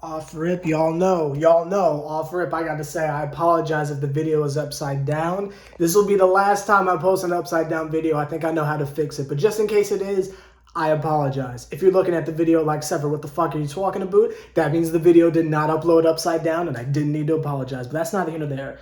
Off rip, y'all know, off rip, I got to say, I apologize if the video is upside down. This will be the last time I post an upside down video. I think I know how to fix it, but just in case it is, I apologize. If you're looking at the video like, Sever, what the fuck are you talking about? That means the video did not upload upside down and I didn't need to apologize, but that's neither here nor there.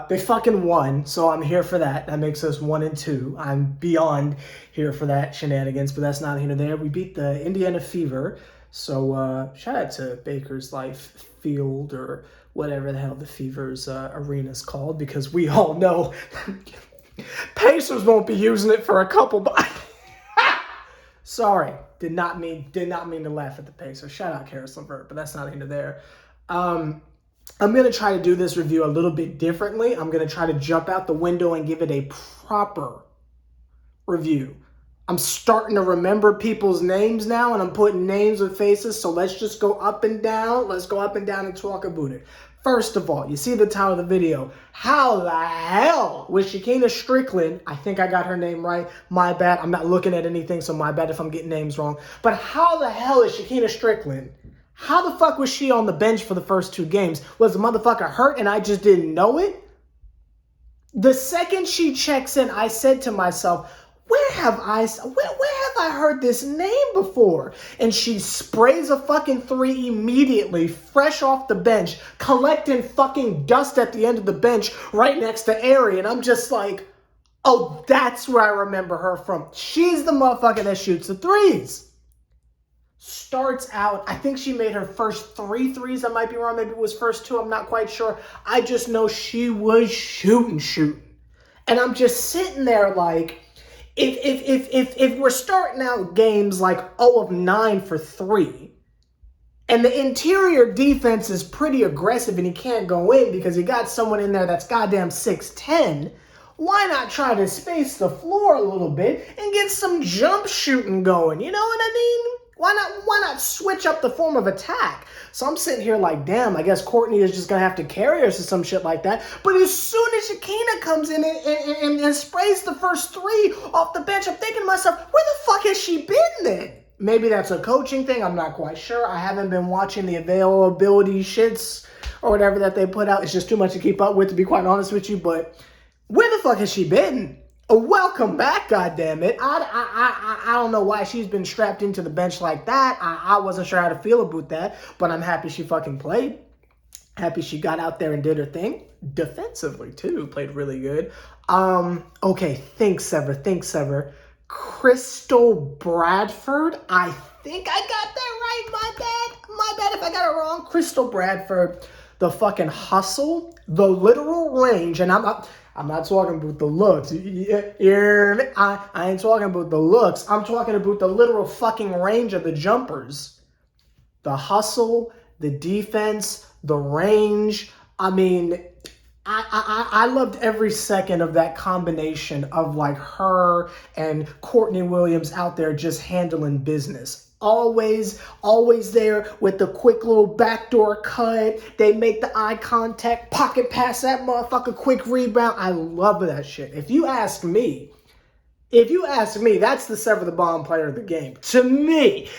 They fucking won, so I'm here for that. That makes us 1-2. I'm beyond here for that shenanigans, but that's neither here nor there. We beat the Indiana Fever. So shout out to Baker's Life Field or whatever the hell the Fever's arena's called, because we all know Pacers won't be using it for a couple. Sorry, did not mean to laugh at the Pacers. Shout out Karis LeVert, but that's not into there. I'm gonna try to do this review a little bit differently. I'm gonna try to jump out the window and give it a proper review. I'm starting to remember people's names now, and I'm putting names with faces, so let's just go up and down. Let's go up and down and talk about it. First of all, you see the title of the video. How the hell was Shekinah Stricklin? I think I got her name right. My bad. I'm not looking at anything, so my bad if I'm getting names wrong. But how the hell is Shekinah Stricklin? How the fuck was she on the bench for the first 2 games? Was the motherfucker hurt and I just didn't know it? The second she checks in, I said to myself, where have I heard this name before? And she sprays a fucking 3 immediately, fresh off the bench, collecting fucking dust at the end of the bench right next to Ari. And I'm just like, oh, that's where I remember her from. She's the motherfucker that shoots the threes. Starts out, I think she made her first 3 threes. I might be wrong. Maybe it was first 2. I'm not quite sure. I just know she was shooting. And I'm just sitting there like, if we're starting out games like 0 of 9 for 3, and the interior defense is pretty aggressive and he can't go in because you got someone in there that's goddamn 6'10", why not try to space the floor a little bit and get some jump shooting going? You know what I mean? Why not switch up the form of attack? So I'm sitting here like, damn, I guess Courtney is just going to have to carry us or some shit like that. But as soon as Shekinah comes in and sprays the first 3 off the bench, I'm thinking to myself, where the fuck has she been then? Maybe that's a coaching thing. I'm not quite sure. I haven't been watching the availability shits or whatever that they put out. It's just too much to keep up with, to be quite honest with you. But where the fuck has she been? Welcome back, goddammit. I don't know why she's been strapped into the bench like that. I wasn't sure how to feel about that, but I'm happy she fucking played. Happy she got out there and did her thing. Defensively, too. Played really good. Okay, thanks, Sever. Crystal Bradford. I think I got that right. My bad if I got it wrong. Crystal Bradford, the fucking hustle, the literal range, and I'm not talking about the looks. I ain't talking about the looks. I'm talking about the literal fucking range of the jumpers. The hustle, the defense, the range. I mean, I loved every second of that combination of like her and Courtney Williams out there just handling business. Always there with the quick little backdoor cut. They make the eye contact, pocket pass that motherfucker, quick rebound. I love that shit. If you ask me, that's the Sever the Bomb player of the game. To me,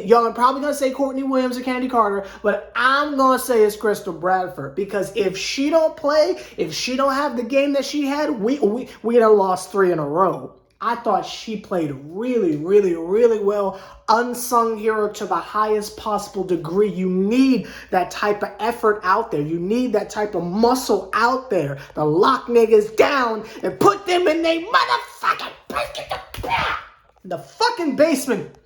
y'all are probably going to say Courtney Williams or Candy Carter, but I'm going to say it's Crystal Bradford, because if she don't play, if she don't have the game that she had, we'd have lost 3 in a row. I thought she played really well. Unsung hero to the highest possible degree. You need that type of effort out there. You need that type of muscle out there to lock niggas down and put them in their motherfucking the fucking basement.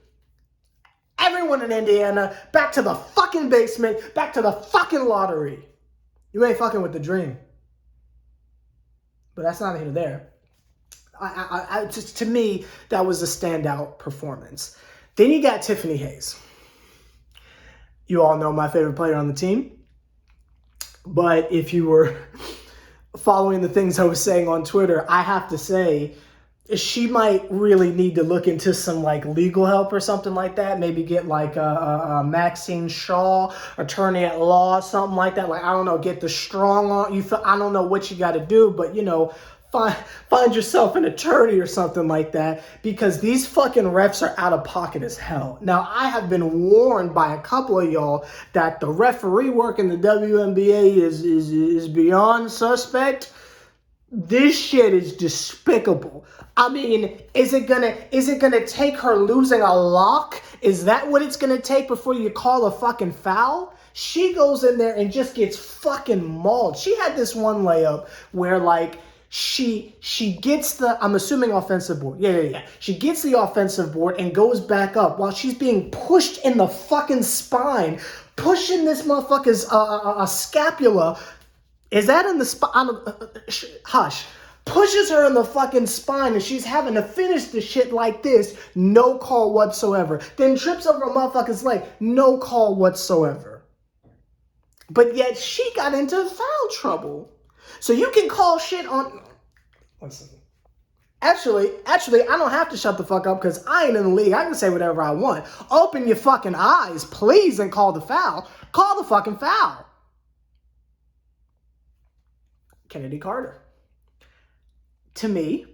Everyone in Indiana, back to the fucking basement, back to the fucking lottery. You ain't fucking with the dream. But that's not here nor there. Just to me, that was a standout performance. Then you got Tiffany Hayes. You all know my favorite player on the team. But if you were following the things I was saying on Twitter, I have to say, she might really need to look into some like legal help or something like that. Maybe get like a Maxine Shaw, attorney at law, something like that. Like, I don't know, get the strong on you. I don't know what you got to do, but you know, find yourself an attorney or something like that, because these fucking refs are out of pocket as hell. Now, I have been warned by a couple of y'all that the referee work in the WNBA is beyond suspect. This shit is despicable. I mean, is it gonna take her losing a lock? Is that what it's gonna take before you call a fucking foul? She goes in there and just gets fucking mauled. She had this one layup where, like, she gets the, I'm assuming, offensive board. Yeah. She gets the offensive board and goes back up while she's being pushed in the fucking spine, pushing this motherfucker's scapula. Is that in the spine? Hush. Pushes her in the fucking spine, and she's having to finish the shit like this. No call whatsoever. Then trips over a motherfucker's leg. No call whatsoever. But yet she got into foul trouble. So you can call shit on... Listen. Actually, I don't have to shut the fuck up because I ain't in the league. I can say whatever I want. Open your fucking eyes, please, and call the foul. Call the fucking foul. Kennedy Carter. To me,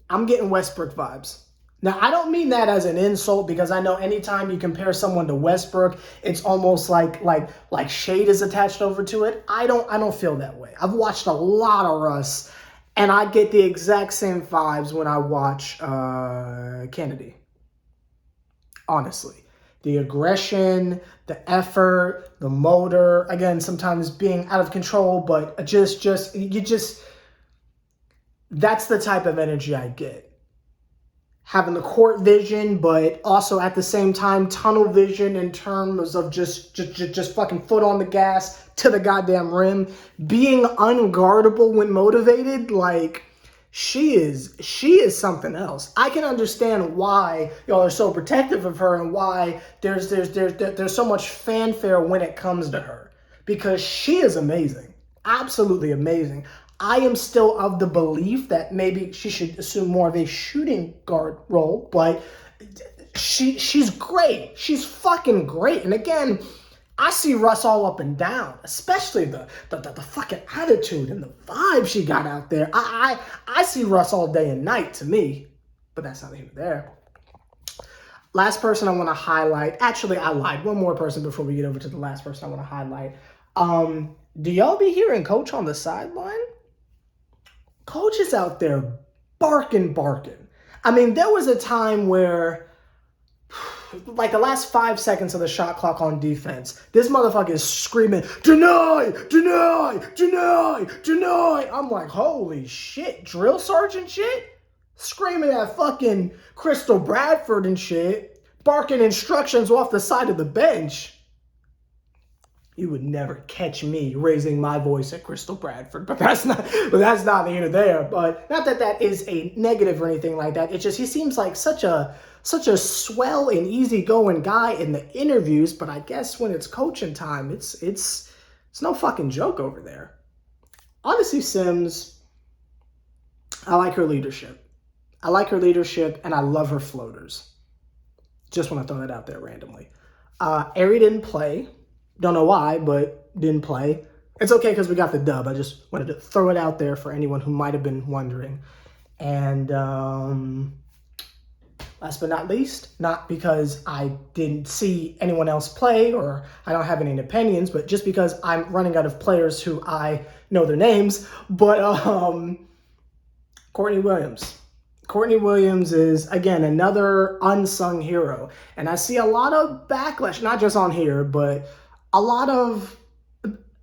I'm getting Westbrook vibes. Now, I don't mean that as an insult, because I know anytime you compare someone to Westbrook, it's almost like shade is attached over to it. I don't feel that way. I've watched a lot of Russ, and I get the exact same vibes when I watch Kennedy. Honestly. The aggression, the effort, the motor, again, sometimes being out of control, but that's the type of energy I get. Having the court vision, but also at the same time, tunnel vision in terms of just fucking foot on the gas to the goddamn rim. Being unguardable when motivated, like, she is something else. I can understand why y'all are so protective of her and why there's so much fanfare when it comes to her, because she is amazing, absolutely amazing. I am still of the belief that maybe she should assume more of a shooting guard role, but she's great. She's fucking great. And again, I see Russ all up and down, especially the fucking attitude and the vibe she got out there. I see Russ all day and night to me, but that's not even there. Last person I want to highlight. Actually, I lied. One more person before we get over to the last person I want to highlight. Do y'all be hearing Coach on the sideline? Coach is out there barking. I mean, there was a time where, like, the last 5 seconds of the shot clock on defense, this motherfucker is screaming, deny. I'm like, holy shit, drill sergeant shit? Screaming at fucking Crystal Bradford and shit, barking instructions off the side of the bench. You would never catch me raising my voice at Crystal Bradford, but that's not here or there. But not that that is a negative or anything like that. It's just he seems like such a swell and easygoing guy in the interviews, but I guess when it's coaching time, it's no fucking joke over there. Odyssey Sims, I like her leadership. And I love her floaters. Just want to throw that out there randomly. Ari didn't play. Don't know why, but didn't play. It's okay because we got the dub. I just wanted to throw it out there for anyone who might have been wondering. And last but not least, not because I didn't see anyone else play or I don't have any opinions, but just because I'm running out of players who I know their names, but Courtney Williams. Courtney Williams is, again, another unsung hero. And I see a lot of backlash, not just on here, but a lot of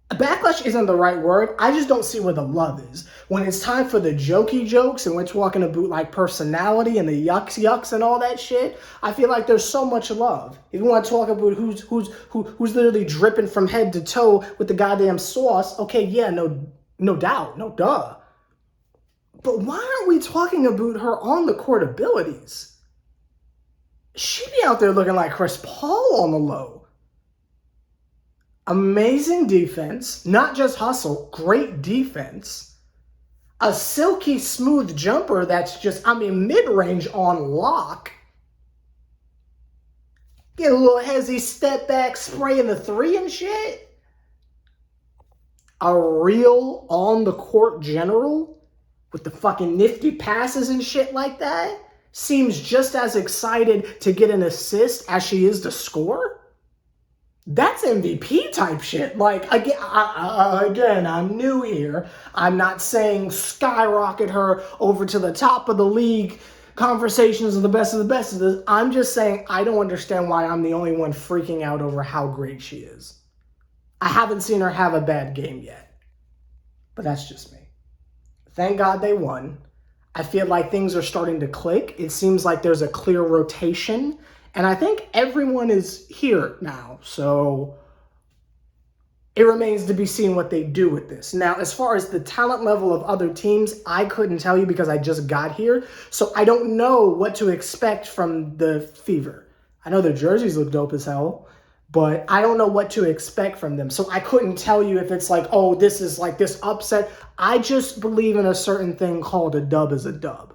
backlash isn't the right word. I just don't see where the love is. When it's time for the jokey jokes and we're talking about like personality and the yucks and all that shit, I feel like there's so much love. If you want to talk about who's literally dripping from head to toe with the goddamn sauce, okay, yeah, no doubt, no duh. But why aren't we talking about her on the court abilities? She be out there looking like Chris Paul on the low. Amazing defense, not just hustle, great defense. A silky smooth jumper that's just, mid-range on lock. Get a little hezzy step back, spraying the three and shit. a real on-the-court general with the fucking nifty passes and shit like that seems just as excited to get an assist as she is to score. That's MVP type shit. Like, again, I'm new here. I'm not saying skyrocket her over to the top of the league conversations of the best of the best of this. I'm just saying I don't understand why I'm the only one freaking out over how great she is. I haven't seen her have a bad game yet. But that's just me. Thank God they won. I feel like things are starting to click. It seems like there's a clear rotation. And I think everyone is here now. So it remains to be seen what they do with this. Now, as far as the talent level of other teams, I couldn't tell you because I just got here. So I don't know what to expect from the Fever. I know their jerseys look dope as hell, but I don't know what to expect from them. So I couldn't tell you if it's like, oh, this is like this upset. I just believe in a certain thing called a dub is a dub.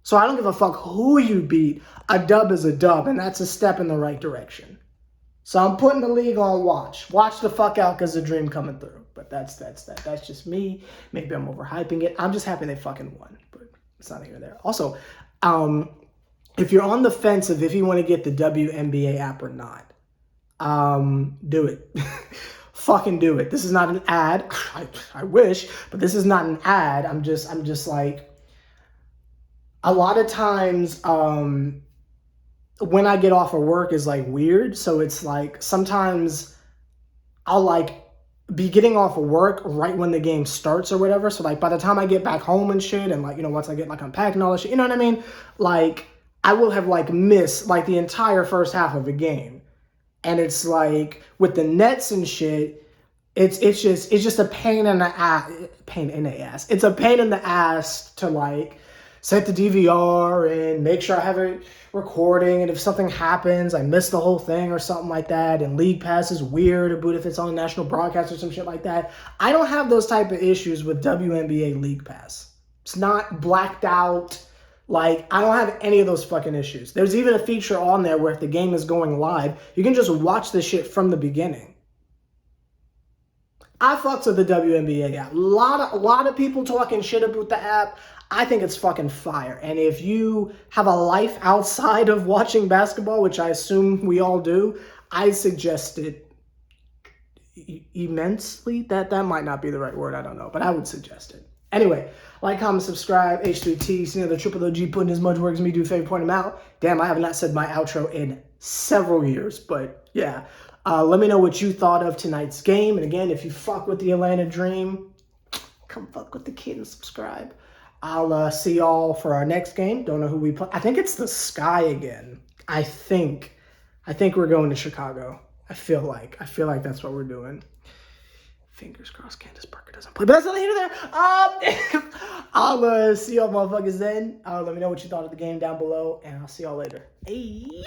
So I don't give a fuck who you beat. A dub is a dub, and that's a step in the right direction. So I'm putting the league on watch. Watch the fuck out because the dream coming through. But that's just me. Maybe I'm overhyping it. I'm just happy they fucking won. But it's not here or there. Also, if you're on the fence of if you want to get the WNBA app or not, do it. Fucking do it. This is not an ad. I wish, but this is not an ad. I'm just like, a lot of times, when I get off of work is like weird. So it's like, sometimes I'll like be getting off of work right when the game starts or whatever. So like by the time I get back home and shit, and like, you know, once I get like unpacked and all that shit, you know what I mean? Like I will have like missed like the entire first half of a game. And it's like with the nets and shit, it's just a pain in the ass. It's a pain in the ass to like set the DVR and make sure I have it recording. And if something happens, I miss the whole thing or something like that. And League Pass is weird about if it's on a national broadcast or some shit like that. I don't have those type of issues with WNBA League Pass. It's not blacked out. Like, I don't have any of those fucking issues. There's even a feature on there where if the game is going live, you can just watch the shit from the beginning. I fucks with the WNBA app. A lot of people talking shit about the app. I think it's fucking fire. And if you have a life outside of watching basketball, which I assume we all do, I suggest it immensely. That might not be the right word. I don't know. But I would suggest it. Anyway, like, comment, subscribe, H3T, see the Triple OG putting as much work as me do, favorite point him out. Damn, I have not said my outro in several years, but yeah. Let me know what you thought of tonight's game. And again, if you fuck with the Atlanta Dream, come fuck with the kid and subscribe. I'll see y'all for our next game. Don't know who we play. I think it's the Sky again. I think we're going to Chicago. I feel like that's what we're doing. Fingers crossed Candace Parker doesn't play. But that's not here or there. I'll see y'all motherfuckers then. Let me know what you thought of the game down below. And I'll see y'all later. Hey.